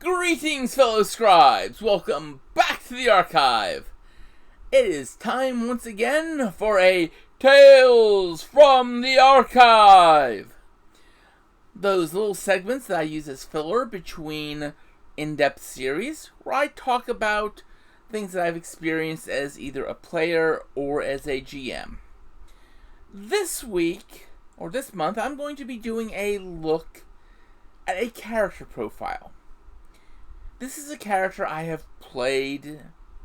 Greetings, fellow scribes! Welcome back to the archive! It is time once again for a Tales from the Archive! Those little segments that I use as filler between in-depth series, where I talk about things that I've experienced as either a player or as a GM. This week, or this month, I'm going to be doing a look at a character profile. This is a character I have played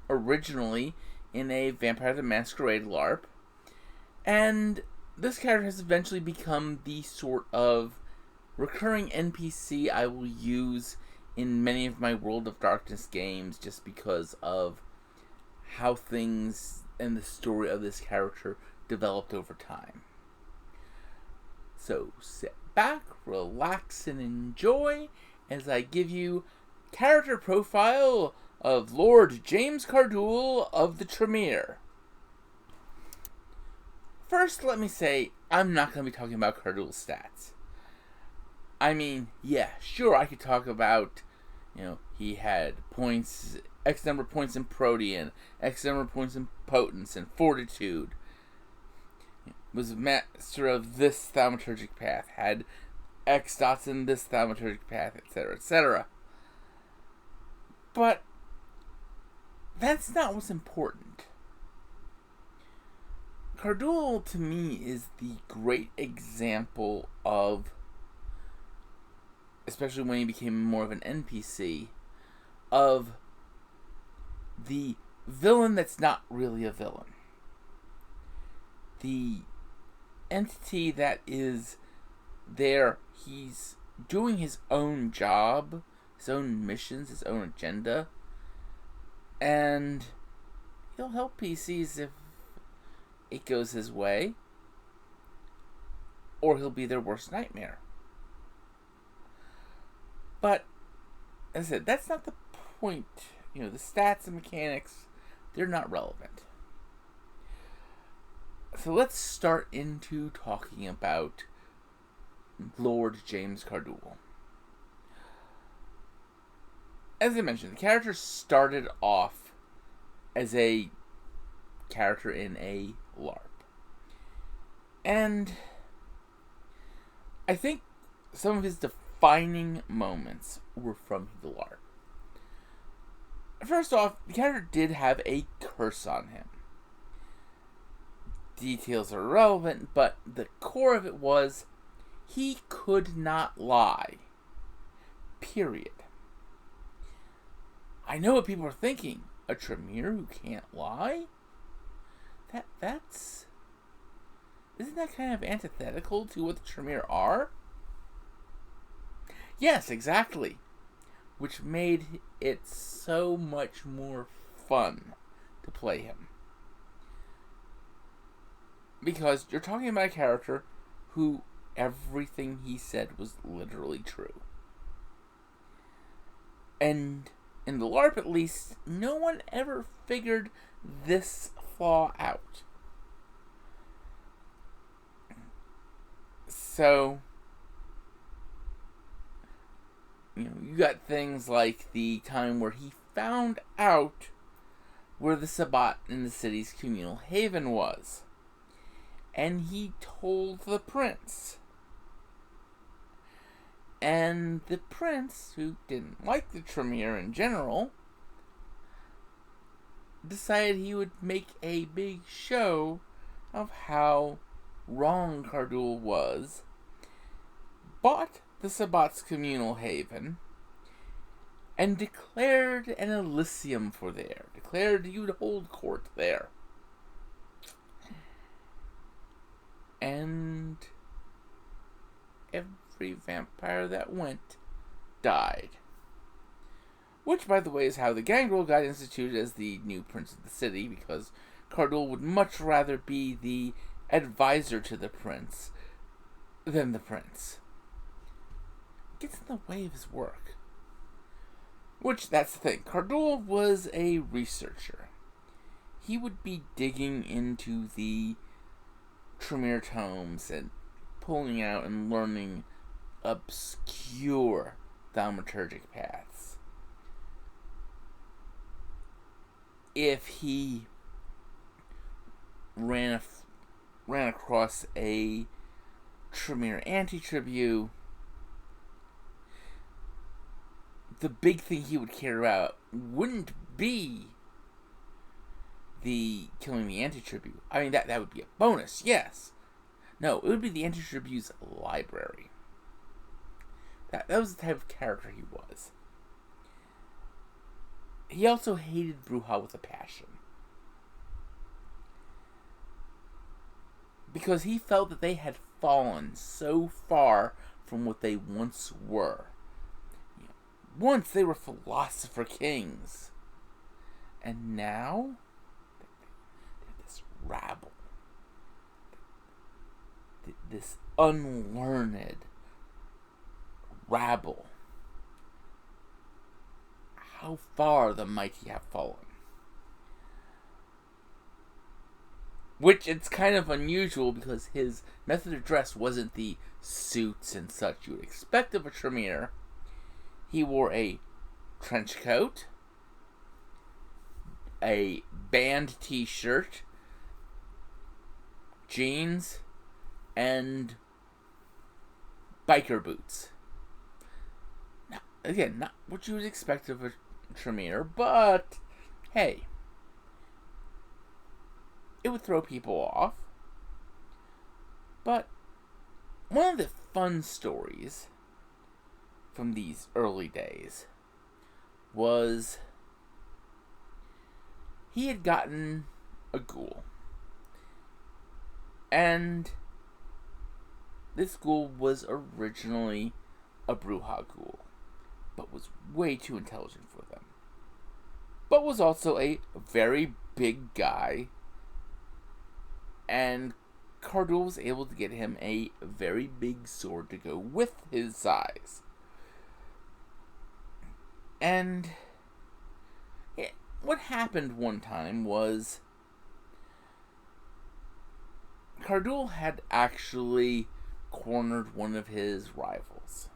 originally in a Vampire the Masquerade LARP, and this character has eventually become the sort of recurring NPC I will use in many of my World of Darkness games just because of how things and the story of this character developed over time. So sit back, relax, and enjoy as I give you character profile of Lord James Cardul of the Tremere. First, let me say, I'm not going to be talking about Cardul's stats. I mean, yeah, sure, I could talk about, he had points, X number of points in Protean, X number of points in Potence and Fortitude, was master of this thaumaturgic path, had X dots in this thaumaturgic path, etc., etc. But that's not what's important. Cardul, to me, is the great example of, especially when he became more of an NPC, of the villain that's not really a villain. The entity that is there, he's doing his own job, his own missions, his own agenda, and he'll help PCs if it goes his way, or he'll be their worst nightmare. But, as I said, that's not the point. The stats and mechanics, they're not relevant. So let's start into talking about Lord James Cardul. As I mentioned, the character started off as a character in a LARP. And I think some of his defining moments were from the LARP. First off, the character did have a curse on him. Details are irrelevant, but the core of it was he could not lie. Period. I know what people are thinking. A Tremere who can't lie? That's... Isn't that kind of antithetical to what the Tremere are? Yes, exactly. Which made it so much more fun to play him. Because you're talking about a character who everything he said was literally true. And in the LARP, at least, no one ever figured this flaw out. So, you got things like the time where he found out where the Sabbat in the city's communal haven was. And he told the prince. And the prince, who didn't like the Tremere in general, decided he would make a big show of how wrong Cardul was, bought the Sabbat's communal haven, and declared an Elysium for there. Declared he would hold court there. And every vampire that went died. Which, by the way, is how the Gangrel got instituted as the new prince of the city, because Cardul would much rather be the advisor to the prince than the prince. It gets in the way of his work. Which, that's the thing. Cardul was a researcher. He would be digging into the Tremere tomes and pulling out and learning obscure thaumaturgic paths. if he ran across a Tremere anti-tribute, the big thing he would care about wouldn't be the killing the anti-tribute. I mean, that would be a bonus, yes. No, it would be the anti-tribute's library. That was the type of character he was. He also hated Brujah with a passion, because he felt that they had fallen so far from what they once were. Once they were philosopher kings, and now they're this rabble, this unlearned rabble. How far the mighty have fallen. Which, it's kind of unusual, because his method of dress wasn't the suits and such you would expect of a Tremere. He wore a trench coat, a band t-shirt, jeans, and biker boots. Now, again, not what you would expect of a Tremere, but hey, it would throw people off. But one of the fun stories from these early days was he had gotten a ghoul, and this ghoul was originally a Brujah ghoul, but was way too intelligent for them, but was also a very big guy, and Cardul was able to get him a very big sword to go with his size. And what happened one time was Cardul had actually cornered one of his rivals.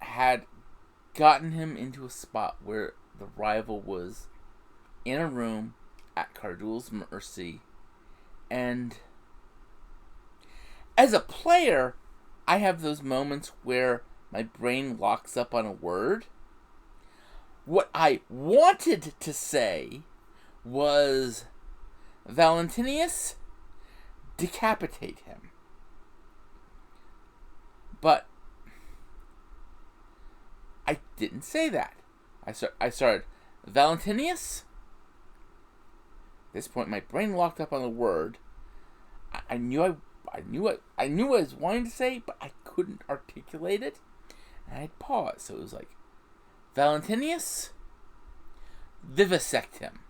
Had gotten him into a spot where the rival was in a room at Cardul's mercy. And as a player, I have those moments where my brain locks up on a word. What I wanted to say was, Valentinius, decapitate him. But I didn't say that. I started, Valentinius. At this point, my brain locked up on the word. I knew what I was wanting to say, but I couldn't articulate it. And I'd pause. So it was like, Valentinius, vivisect him.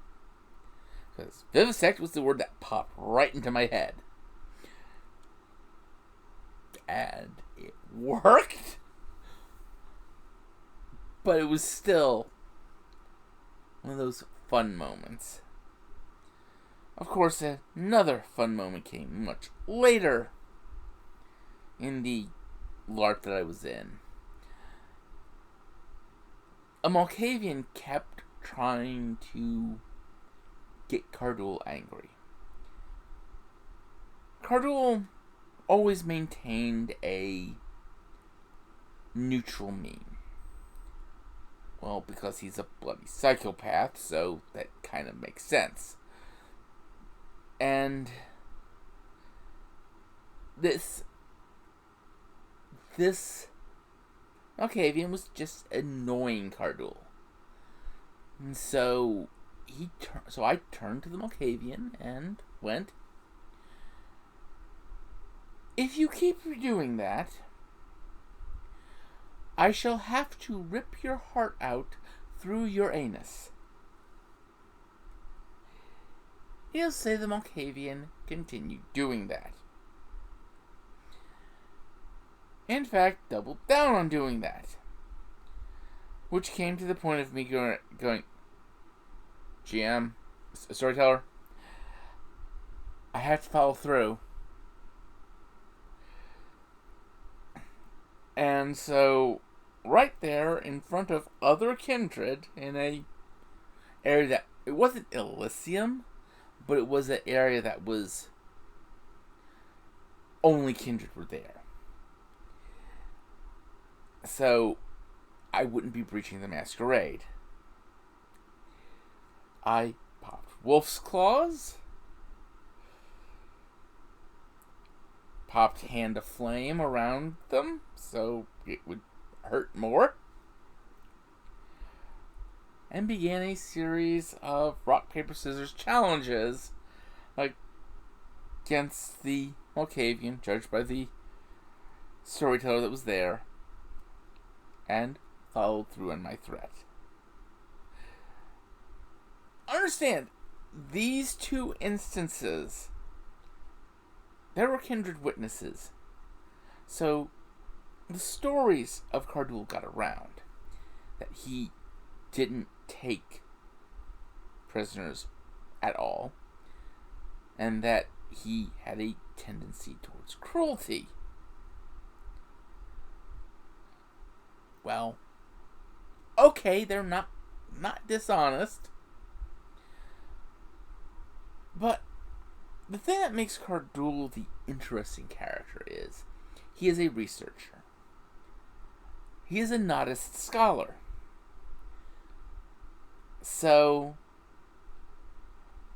Because vivisect was the word that popped right into my head. And it worked. But it was still one of those fun moments. Of course, another fun moment came much later in the LARP that I was in. A Malkavian kept trying to get Cardul angry. Cardul always maintained a neutral meme. Well, because he's a bloody psychopath, so that kind of makes sense. And this Malkavian was just annoying Cardul. And so I turned to the Malkavian and went, if you keep doing that, I shall have to rip your heart out through your anus. He'll say the Malkavian continued doing that. In fact, doubled down on doing that. Which came to the point of me going, GM, storyteller, I have to follow through. And so, right there in front of other kindred in a area that it wasn't Elysium, but it was an area that was only kindred were there. So I wouldn't be breaching the masquerade. I popped wolf's claws, popped hand of flame around them so it would hurt more, and began a series of rock, paper, scissors challenges against the Malkavian, judged by the storyteller that was there, and followed through on my threat. Understand, these two instances, there were kindred witnesses. So, the stories of Cardul got around that he didn't take prisoners at all, and that he had a tendency towards cruelty. Well, okay, they're not dishonest, but the thing that makes Cardul the interesting character is he is a researcher. He is a nodist scholar. So,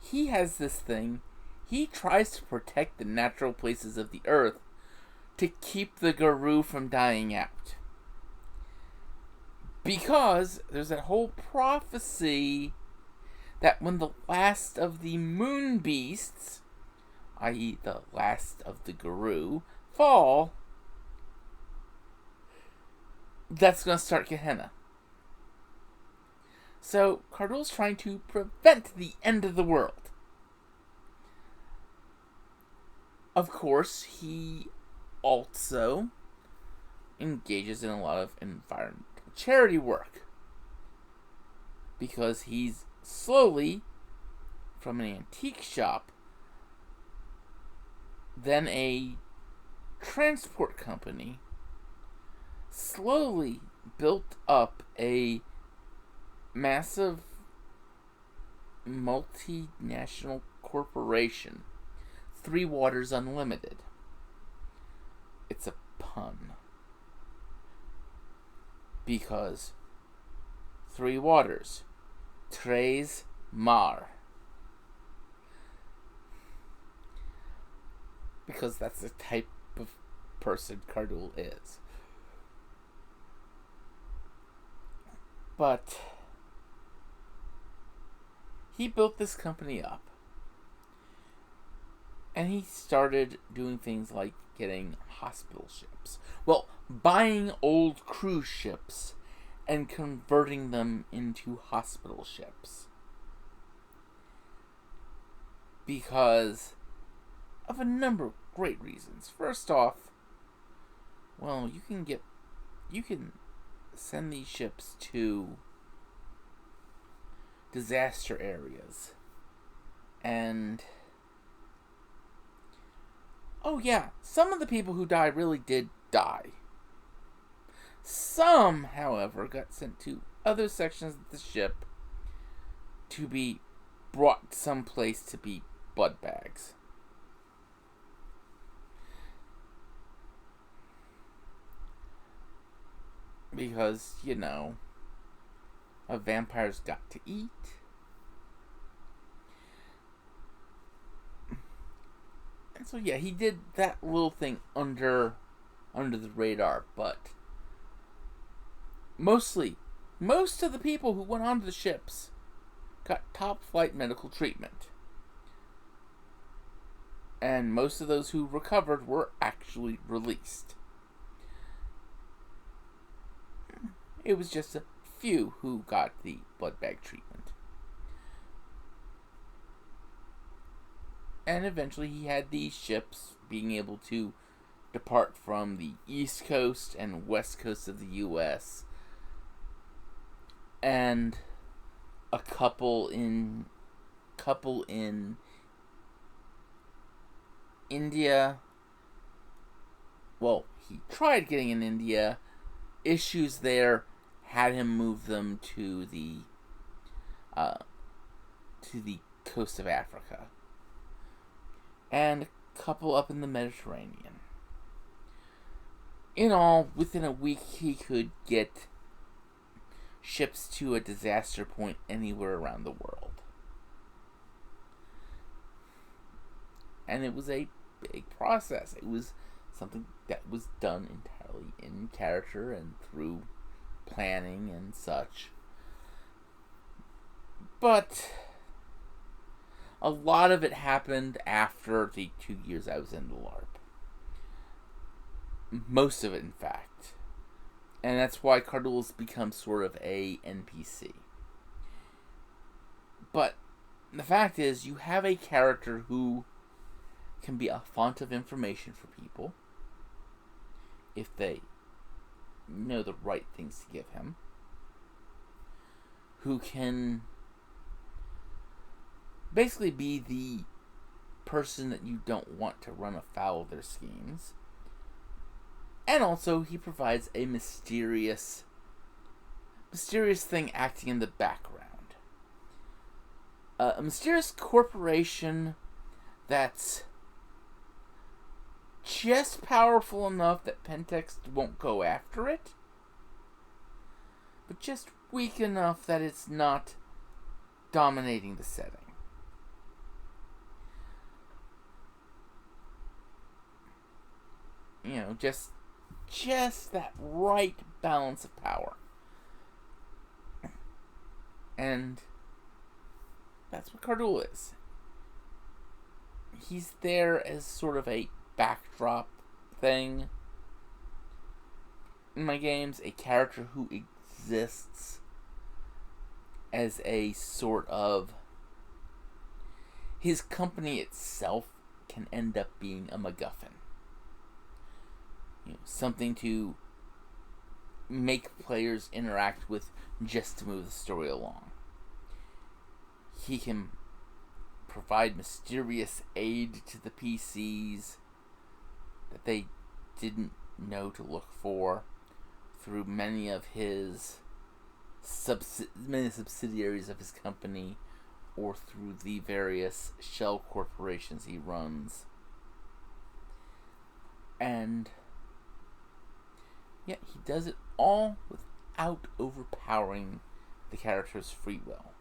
he has this thing. He tries to protect the natural places of the earth to keep the Guru from dying out. Because there's that whole prophecy that when the last of the moon beasts, i.e. the last of the Guru, fall, that's going to start Gehenna. So, Cardul's trying to prevent the end of the world. Of course, he also engages in a lot of environmental charity work. Because he's slowly, from an antique shop, then a transport company, slowly built up a massive multinational corporation, Three Waters Unlimited. It's a pun. Because Three Waters, Tres Mar. Because that's the type of person Cardul is. But he built this company up. And he started doing things like getting hospital ships. Well, buying old cruise ships and converting them into hospital ships. Because of a number of great reasons. First off, well, you can send these ships to disaster areas. And oh yeah, some of the people who died really did die. Some, however, got sent to other sections of the ship to be brought someplace to be blood bags. Because, a vampire's got to eat. And so yeah, he did that little thing under the radar, but most of the people who went onto the ships got top flight medical treatment. And most of those who recovered were actually released. It was just a few who got the blood bag treatment. And eventually he had these ships being able to depart from the East Coast and West Coast of the U.S. And a couple in India. Well, he tried getting in India. Issues there had him move them to the to the coast of Africa, and a couple up in the Mediterranean. In all, within a week, he could get ships to a disaster point anywhere around the world. And it was a big process. It was something that was done entirely in character and through planning and such. But a lot of it happened after the 2 years I was in the LARP. Most of it, in fact. And that's why Cardul has become sort of a NPC. But the fact is, you have a character who can be a font of information for people if they know the right things to give him, who can basically be the person that you don't want to run afoul of their schemes. And also, he provides a mysterious thing acting in the background. A mysterious corporation that's just powerful enough that Pentext won't go after it, but just weak enough that it's not dominating the setting. You know, just that right balance of power. And that's what Cardul is. He's there as sort of a backdrop thing in my games, a character who exists as a sort of... His company itself can end up being a MacGuffin. You know, something to make players interact with just to move the story along. He can provide mysterious aid to the PCs that they didn't know to look for through many of his many subsidiaries of his company, or through the various shell corporations he runs. And yet he does it all without overpowering the character's free will.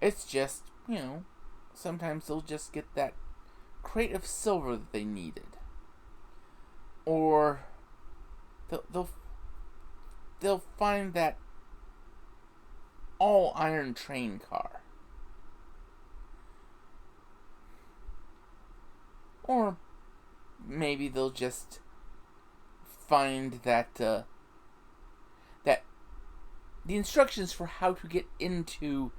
It's just, you know, sometimes they'll just get that crate of silver that they needed. Or they'll find that all iron train car. Or maybe they'll just find that the instructions for how to get into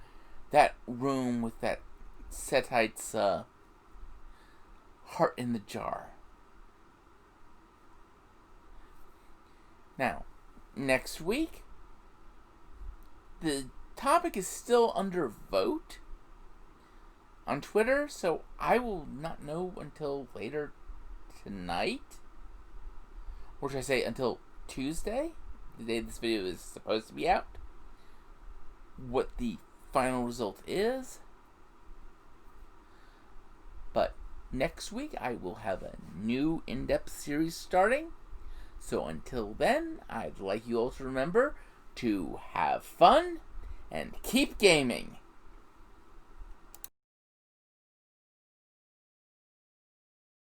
that room with that Setite's heart in the jar. Now, next week, the topic is still under vote on Twitter, so I will not know until later tonight. Or should I say until Tuesday, the day this video is supposed to be out, what the final result is. But next week I will have a new in-depth series starting. So until then, I'd like you all to remember to have fun and keep gaming.